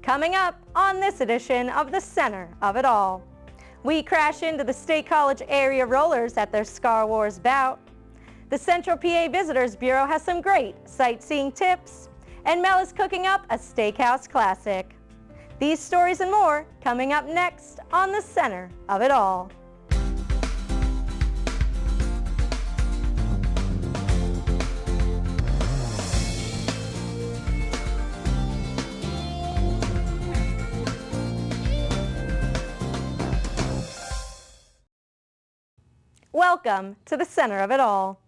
Coming up on this edition of the Center of It All, we crash into the State College area rollers at their Scar Wars bout. The Central PA Visitors Bureau has some great sightseeing tips, and Mel is cooking up a steakhouse classic. These stories and more coming up next on the Center of It All. Welcome to the Center of It All.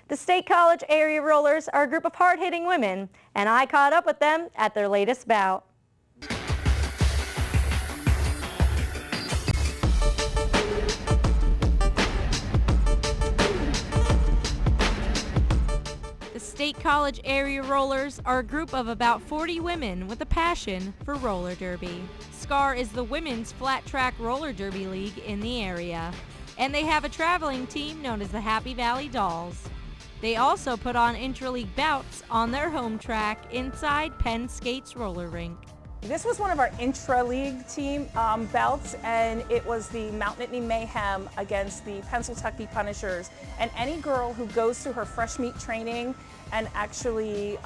The State College area rollers are a group of hard-hitting women, and I caught up with them at their latest bout. The State College area rollers are a group of about 40 women with a passion for roller derby. SCAR is the women's flat track roller derby league in the area, and they have a traveling team known as the Happy Valley Dolls. They also put on intra-league bouts on their home track inside Penn Skate's roller rink. This was one of our intra-league team bouts, and it was the Mount Nittany Mayhem against the Pennsylvania Punishers. And any girl who goes through her fresh meat training and actually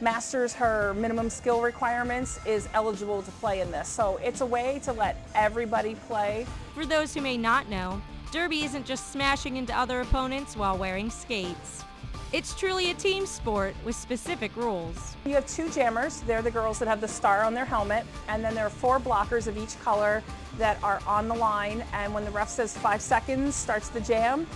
masters her minimum skill requirements is eligible to play in this. So it's a way to let everybody play. For those who may not know, derby isn't just smashing into other opponents while wearing skates. It's truly a team sport with specific rules. You have two jammers. They're the girls that have the star on their helmet, and then there are 4 blockers of each color that are on the line, and when the ref says 5 seconds starts the jam,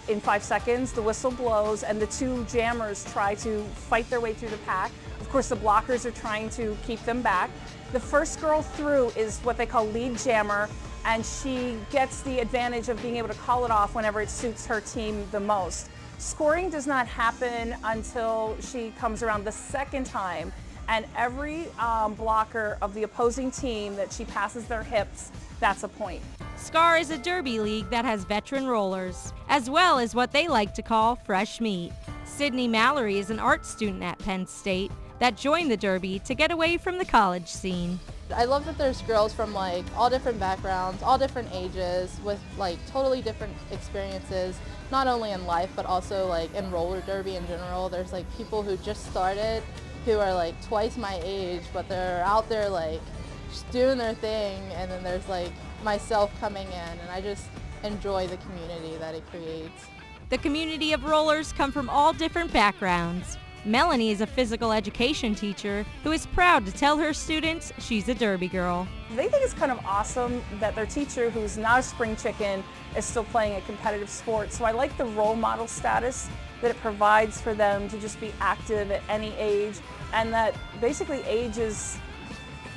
in 5 seconds the whistle blows and the 2 jammers try to fight their way through the pack. Of course, the blockers are trying to keep them back. The first girl through is what they call lead jammer, and she gets the advantage of being able to call it off whenever it suits her team the most. Scoring does not happen until she comes around the second time, and every blocker of the opposing team that she passes their hips, that's a point. SCAR is a derby league that has veteran rollers, as well as what they like to call fresh meat. Sydney Mallory is an art student at Penn State that joined the derby to get away from the college scene. I love that there's girls from like all different backgrounds, all different ages, with like totally different experiences, not only in life but also like in roller derby in general. There's like people who just started who are like twice my age, but they're out there like just doing their thing, and then there's like myself coming in, and I just enjoy the community that it creates. The community of rollers come from all different backgrounds. Melanie is a physical education teacher who is proud to tell her students she's a derby girl. They think it's kind of awesome that their teacher, who's not a spring chicken, is still playing a competitive sport. So I like the role model status that it provides for them to just be active at any age, and that basically age is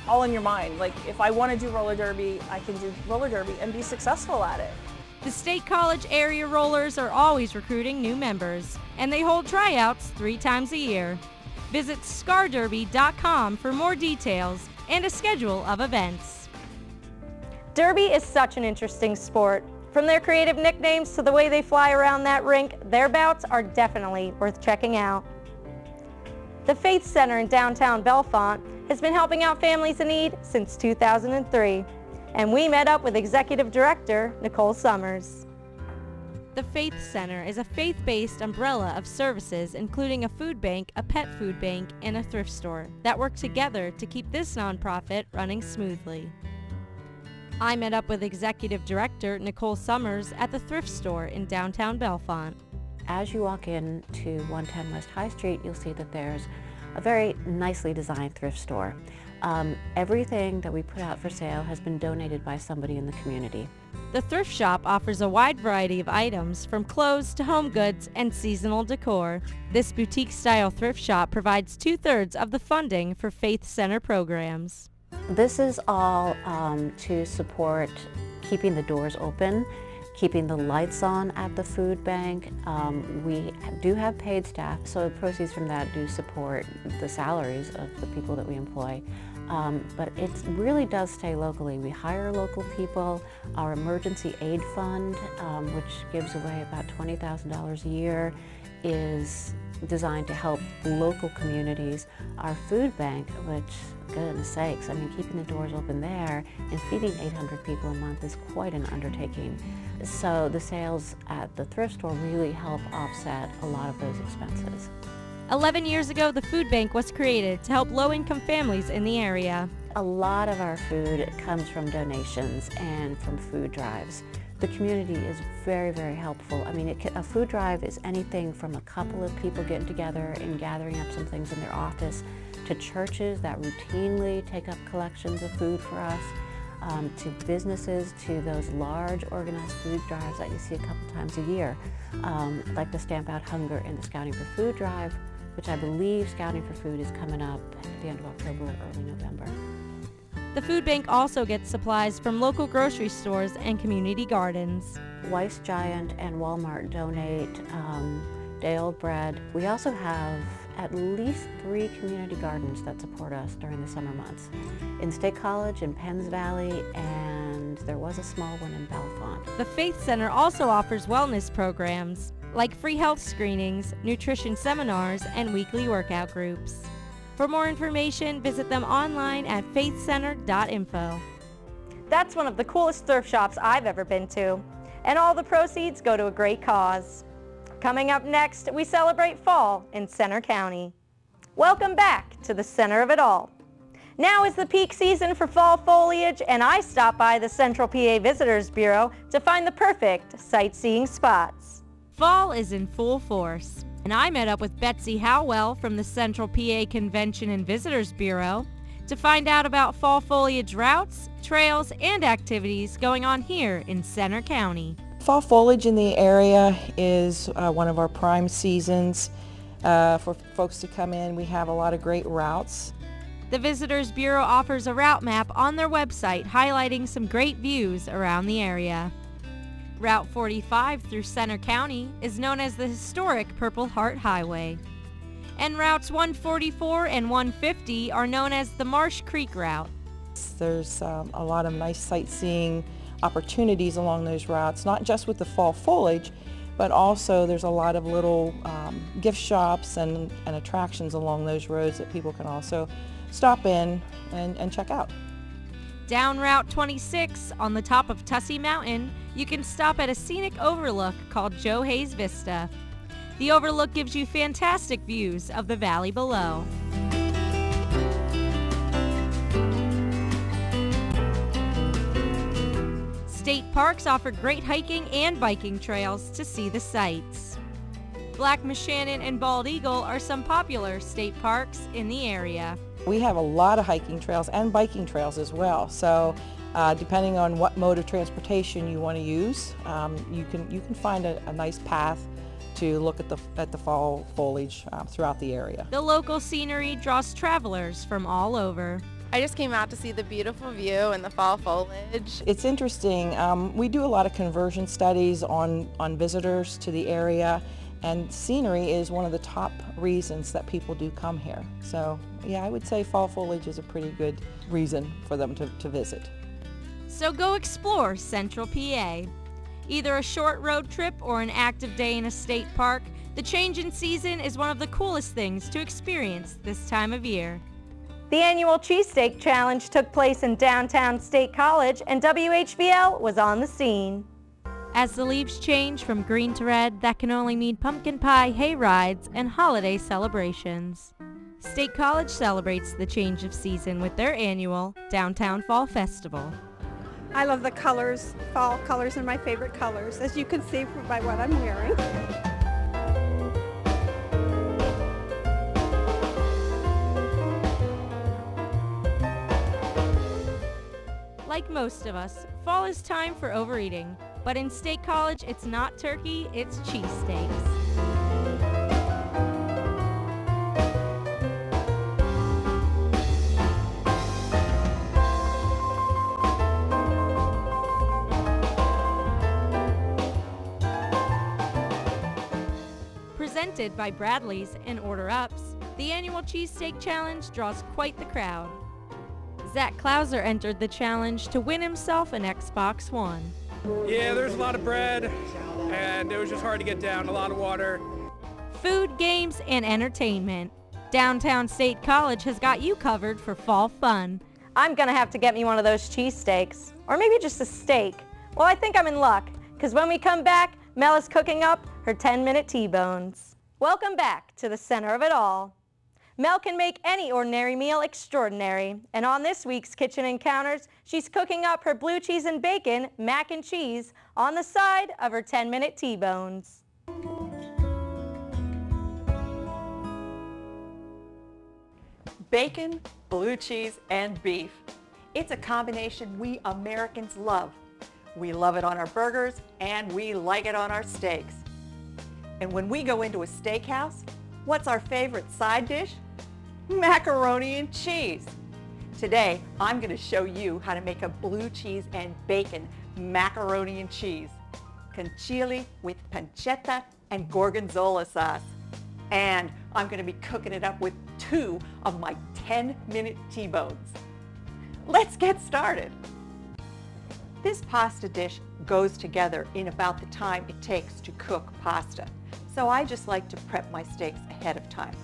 all in your mind. Like, if I want to do roller derby, I can do roller derby and be successful at it. The State College area rollers are always recruiting new members, and they hold tryouts 3 times a year. Visit scarderby.com for more details and a schedule of events. Derby is such an interesting sport. From their creative nicknames to the way they fly around that rink, their bouts are definitely worth checking out. The Faith Center in downtown Bellefonte has been helping out families in need since 2003. And we met up with Executive Director Nicole Summers. The Faith Center is a faith-based umbrella of services including a food bank, a pet food bank, and a thrift store that work together to keep this nonprofit running smoothly. I met up with Executive Director Nicole Summers at the thrift store in downtown Bellefonte. As you walk into 110 West High Street, you'll see that there's a very nicely designed thrift store. Everything that we put out for sale has been donated by somebody in the community. The thrift shop offers a wide variety of items from clothes to home goods and seasonal decor. This boutique-style thrift shop provides 2/3 of the funding for Faith Center programs. This is all to support keeping the doors open, keeping the lights on at the food bank. We do have paid staff, so the proceeds from that do support the salaries of the people that we employ. But it really does stay locally. We hire local people. Our emergency aid fund, which gives away about $20,000 a year, is designed to help local communities. Our food bank, which, goodness sakes, I mean, keeping the doors open there and feeding 800 people a month is quite an undertaking. So the sales at the thrift store really help offset a lot of those expenses. 11 years ago, the food bank was created to help low-income families in the area. A lot of our food comes from donations and from food drives. The community is very, very helpful. I mean, a food drive is anything from a couple of people getting together and gathering up some things in their office, to churches that routinely take up collections of food for us, to businesses, to those large organized food drives that you see a couple times a year, like the Stamp Out Hunger and the Scouting for Food drive, which I believe Scouting for Food is coming up at the end of October or early November. The food bank also gets supplies from local grocery stores and community gardens. Weiss Giant and Walmart donate day-old bread. We also have at least 3 community gardens that support us during the summer months. In State College, in Penns Valley, and there was a small one in Bellefonte. The Faith Center also offers wellness programs, like free health screenings, nutrition seminars, and weekly workout groups. For more information, visit them online at faithcenter.info. That's one of the coolest thrift shops I've ever been to, and all the proceeds go to a great cause. Coming up next, we celebrate fall in Center County. Welcome back to the center of it all. Now is the peak season for fall foliage, and I stopped by the Central PA Visitors Bureau to find the perfect sightseeing spots. Fall is in full force, and I met up with Betsy Howell from the Central PA Convention and Visitors Bureau to find out about fall foliage routes, trails, and activities going on here in Center County. Fall foliage in the area is one of our prime seasons for folks to come in. We have a lot of great routes. The Visitors Bureau offers a route map on their website highlighting some great views around the area. Route 45 through Center County is known as the historic Purple Heart Highway. And routes 144 and 150 are known as the Marsh Creek route. There's a lot of nice sightseeing opportunities along those routes, not just with the fall foliage, but also there's a lot of little gift shops and attractions along those roads that people can also stop in and check out. Down Route 26 on the top of Tussey Mountain, you can stop at a scenic overlook called Joe Hayes Vista. The overlook gives you fantastic views of the valley below. State parks offer great hiking and biking trails to see the sights. Black Moshannon and Bald Eagle are some popular state parks in the area. We have a lot of hiking trails and biking trails as well, so depending on what mode of transportation you want to use, you can find a nice path to look at the fall foliage throughout the area. The local scenery draws travelers from all over. I just came out to see the beautiful view and the fall foliage. It's interesting. We do a lot of conversion studies on visitors to the area, and scenery is one of the top reasons that people do come here. So yeah, I would say fall foliage is a pretty good reason for them to visit. So go explore Central PA. Either a short road trip or an active day in a state park, the change in season is one of the coolest things to experience this time of year. The annual Cheesesteak Challenge took place in downtown State College, and WHVL was on the scene. As the leaves change from green to red, that can only mean pumpkin pie, hay rides, and holiday celebrations. State College celebrates the change of season with their annual Downtown Fall Festival. I love the colors. Fall colors are my favorite colors, as you can see by what I'm wearing. Like most of us, fall is time for overeating. But in State College, it's not turkey, it's cheesesteaks. Presented by Bradley's and Order Ups, the annual Cheesesteak Challenge draws quite the crowd. Zach Klauser entered the challenge to win himself an Xbox One. Yeah, there's a lot of bread, and it was just hard to get down, a lot of water. food, games, and entertainment. Downtown State College has got you covered for fall fun. I'm gonna have to get me one of those cheesesteaks, or maybe just a steak. Well, I think I'm in luck, because when we come back, Mel is cooking up her 10-minute T-bones. Welcome back to the center of it all. Mel can make any ordinary meal extraordinary, and on this week's Kitchen Encounters, she's cooking up her blue cheese and bacon mac and cheese on the side of her 10-minute T-bones. Bacon, blue cheese, and beef. It's a combination we Americans love. We love it on our burgers, and we like it on our steaks. And when we go into a steakhouse, what's our favorite side dish? Macaroni and cheese. Today, I'm going to show you how to make a blue cheese and bacon macaroni and cheese. Con chile with pancetta and gorgonzola sauce. And I'm going to be cooking it up with 2 of my 10-minute T-bones. Let's get started. This pasta dish goes together in about the time it takes to cook pasta. So I just like to prep my steaks ahead of time.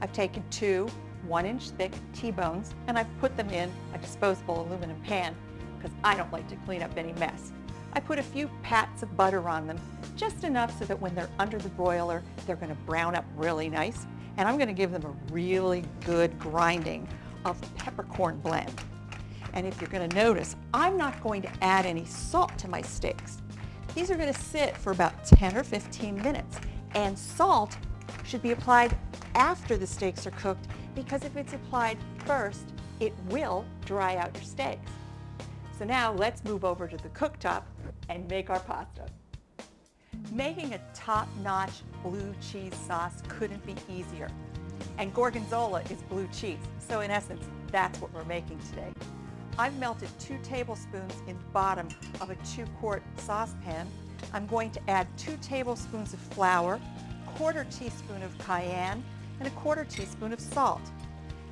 I've taken 2 1-inch thick T-bones and I've put them in a disposable aluminum pan because I don't like to clean up any mess. I put a few pats of butter on them, just enough so that when they're under the broiler, they're going to brown up really nice. And I'm going to give them a really good grinding of peppercorn blend. And if you're going to notice, I'm not going to add any salt to my steaks. These are going to sit for about 10 or 15 minutes. And salt should be applied after the steaks are cooked, because if it's applied first, it will dry out your steaks. So now let's move over to the cooktop and make our pasta. Making a top-notch blue cheese sauce couldn't be easier. And gorgonzola is blue cheese, so in essence, that's what we're making today. I've melted 2 tablespoons in the bottom of a 2-quart saucepan. I'm going to add 2 tablespoons of flour, 1/4 teaspoon of cayenne, and 1/4 teaspoon of salt.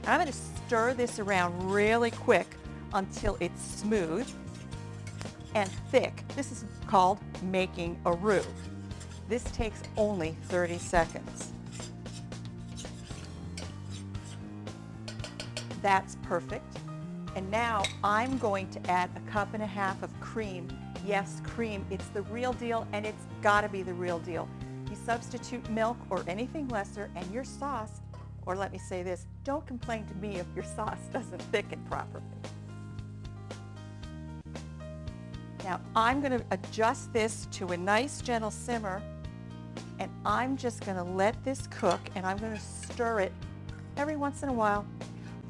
And I'm going to stir this around really quick until it's smooth and thick. This is called making a roux. This takes only 30 seconds. That's perfect. And now I'm going to add 1.5 cups of cream. Yes, cream, it's the real deal, and it's gotta be the real deal. You substitute milk or anything lesser and your sauce, or let me say this, don't complain to me if your sauce doesn't thicken properly. Now I'm gonna adjust this to a nice gentle simmer, and I'm just gonna let this cook, and I'm gonna stir it every once in a while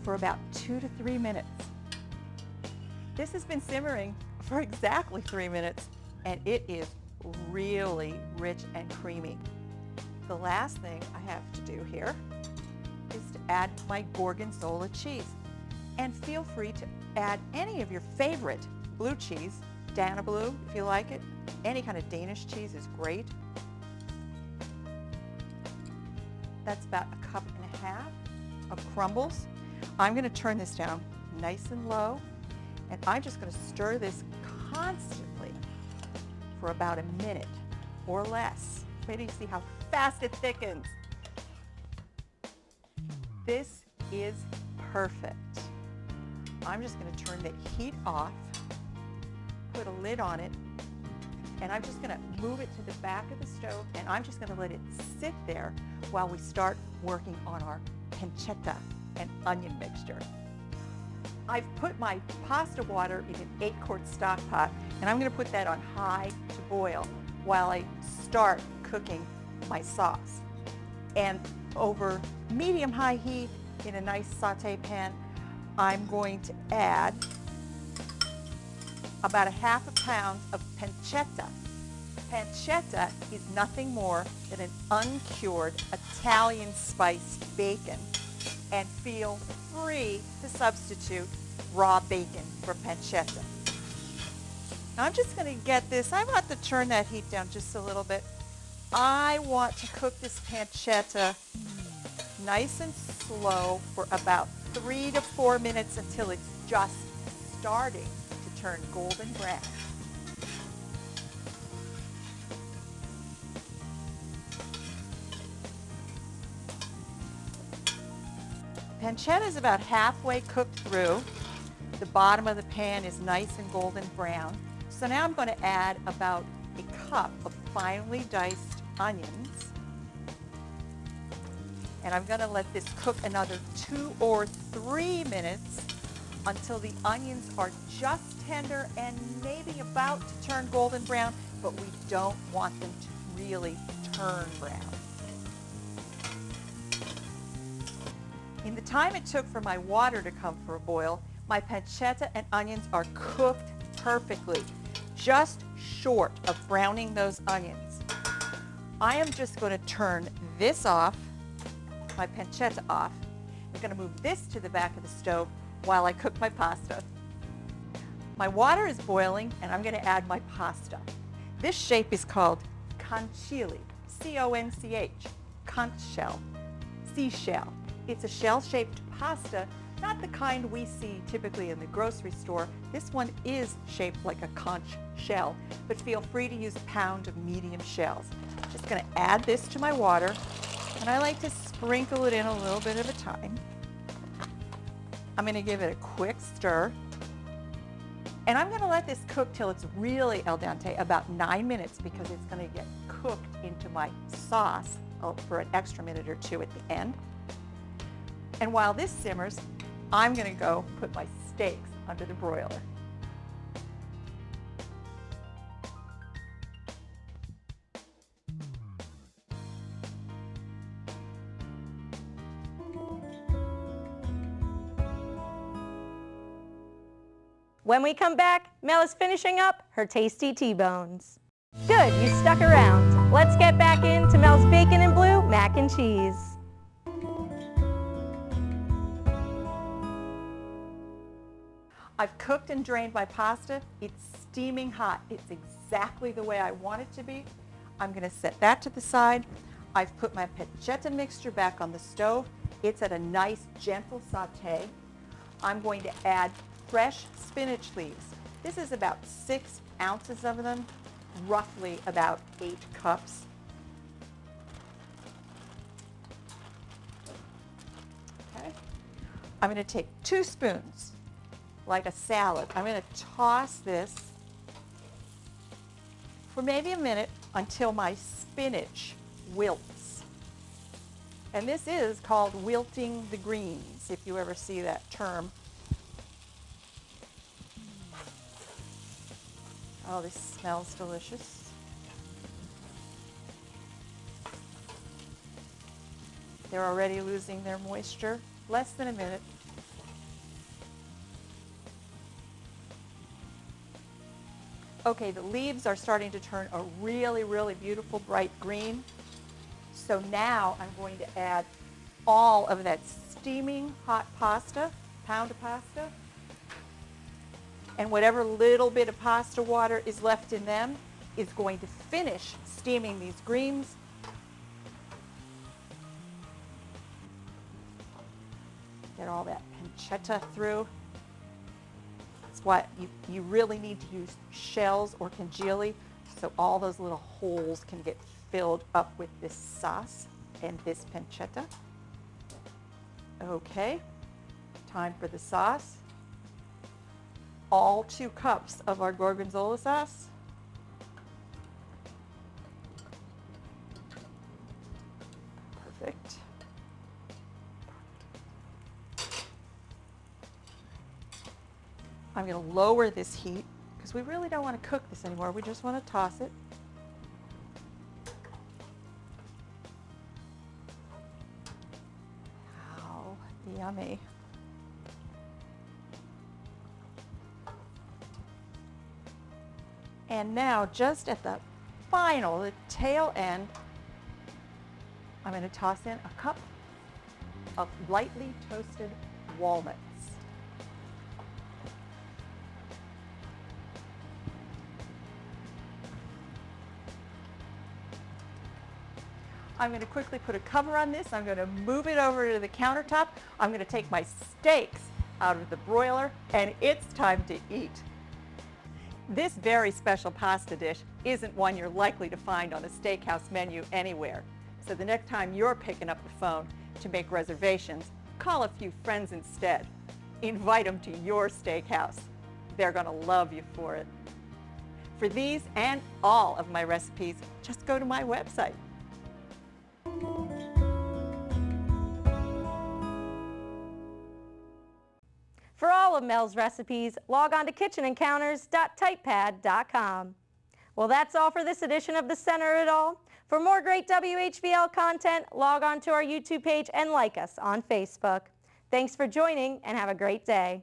for about 2 to 3 minutes. This has been simmering for exactly 3 minutes, and it is really rich and creamy. The last thing I have to do here is to add my gorgonzola cheese. And feel free to add any of your favorite blue cheese, Dana Blue if you like it. Any kind of Danish cheese is great. That's about 1.5 cups of crumbles. I'm going to turn this down nice and low, and I'm just going to stir this constantly for about a minute or less. Wait till you see how fast it thickens. This is perfect. I'm just going to turn the heat off, put a lid on it, and I'm just going to move it to the back of the stove, and I'm just going to let it sit there while we start working on our pancetta and onion mixture. I've put my pasta water in an 8-quart stock pot, and I'm going to put that on high to boil while I start cooking my sauce. And over medium-high heat in a nice saute pan, I'm going to add about 1/2 pound of pancetta. Pancetta is nothing more than an uncured Italian spiced bacon, and feel free to substitute raw bacon for pancetta. Now I'm just going to get this, I want to turn that heat down just a little bit. I want to cook this pancetta nice and slow for about 3 to 4 minutes until it's just starting to turn golden brown. pancetta is about halfway cooked through. The bottom of the pan is nice and golden brown. So now I'm going to add about a cup of finely diced onions. And I'm going to let this cook another 2 or 3 minutes until the onions are just tender and maybe about to turn golden brown, but we don't want them to really turn brown. In the time it took for my water to come for a boil, my pancetta and onions are cooked perfectly, just short of browning those onions. I am just going to turn this off, my pancetta off. I'm going to move this to the back of the stove while I cook my pasta. My water is boiling and I'm going to add my pasta. This shape is called conchili, C-O-N-C-H, conch shell, seashell. It's a shell-shaped pasta, not the kind we see typically in the grocery store. This one is shaped like a conch shell, but feel free to use a pound of medium shells. Just going to add this to my water, and I like to sprinkle it in a little bit at a time. I'm going to give it a quick stir, and I'm going to let this cook till it's really al dente, about 9 minutes, because it's going to get cooked into my sauce for an extra minute or 2 at the end. And while this simmers, I'm going to go put my steaks under the broiler. When we come back, Mel is finishing up her tasty T-bones. Good, you stuck around. Let's get back into Mel's bacon and blue mac and cheese. I've cooked and drained my pasta. It's steaming hot. It's exactly the way I want it to be. I'm going to set that to the side. I've put my pancetta mixture back on the stove. It's at a nice, gentle saute. I'm going to add fresh spinach leaves. This is about 6 ounces of them, roughly about 8 cups. Okay. I'm going to take 2 spoons, like a salad. I'm going to toss this for maybe a minute until my spinach wilts. And this is called wilting the greens, if you ever see that term. Oh, this smells delicious. They're already losing their moisture. Less than a minute. Okay, the leaves are starting to turn a really, really beautiful bright green. So now I'm going to add all of that steaming hot pasta, pound of pasta, and whatever little bit of pasta water is left in them is going to finish steaming these greens. Get all that pancetta through. That's why you really need to use shells or congeali, so all those little holes can get filled up with this sauce and this pancetta. Okay, time for the sauce. All 2 cups of our gorgonzola sauce. Perfect. I'm going to lower this heat because we really don't want to cook this anymore. We just want to toss it. How yummy. And now, just at the final, the tail end, I'm going to toss in a cup of lightly toasted walnuts. I'm going to quickly put a cover on this. I'm going to move it over to the countertop. I'm going to take my steaks out of the broiler, and it's time to eat. This very special pasta dish isn't one you're likely to find on a steakhouse menu anywhere. So the next time you're picking up the phone to make reservations, Call a few friends instead. Invite them to your steakhouse. They're going to love you for it. For these and all of my recipes, just go to my website. For all of Mel's recipes, log on to kitchenencounters.typepad.com. Well, that's all for this edition of The Center of It All. For more great WHVL content, log on to our YouTube page and like us on Facebook. Thanks for joining and have a great day.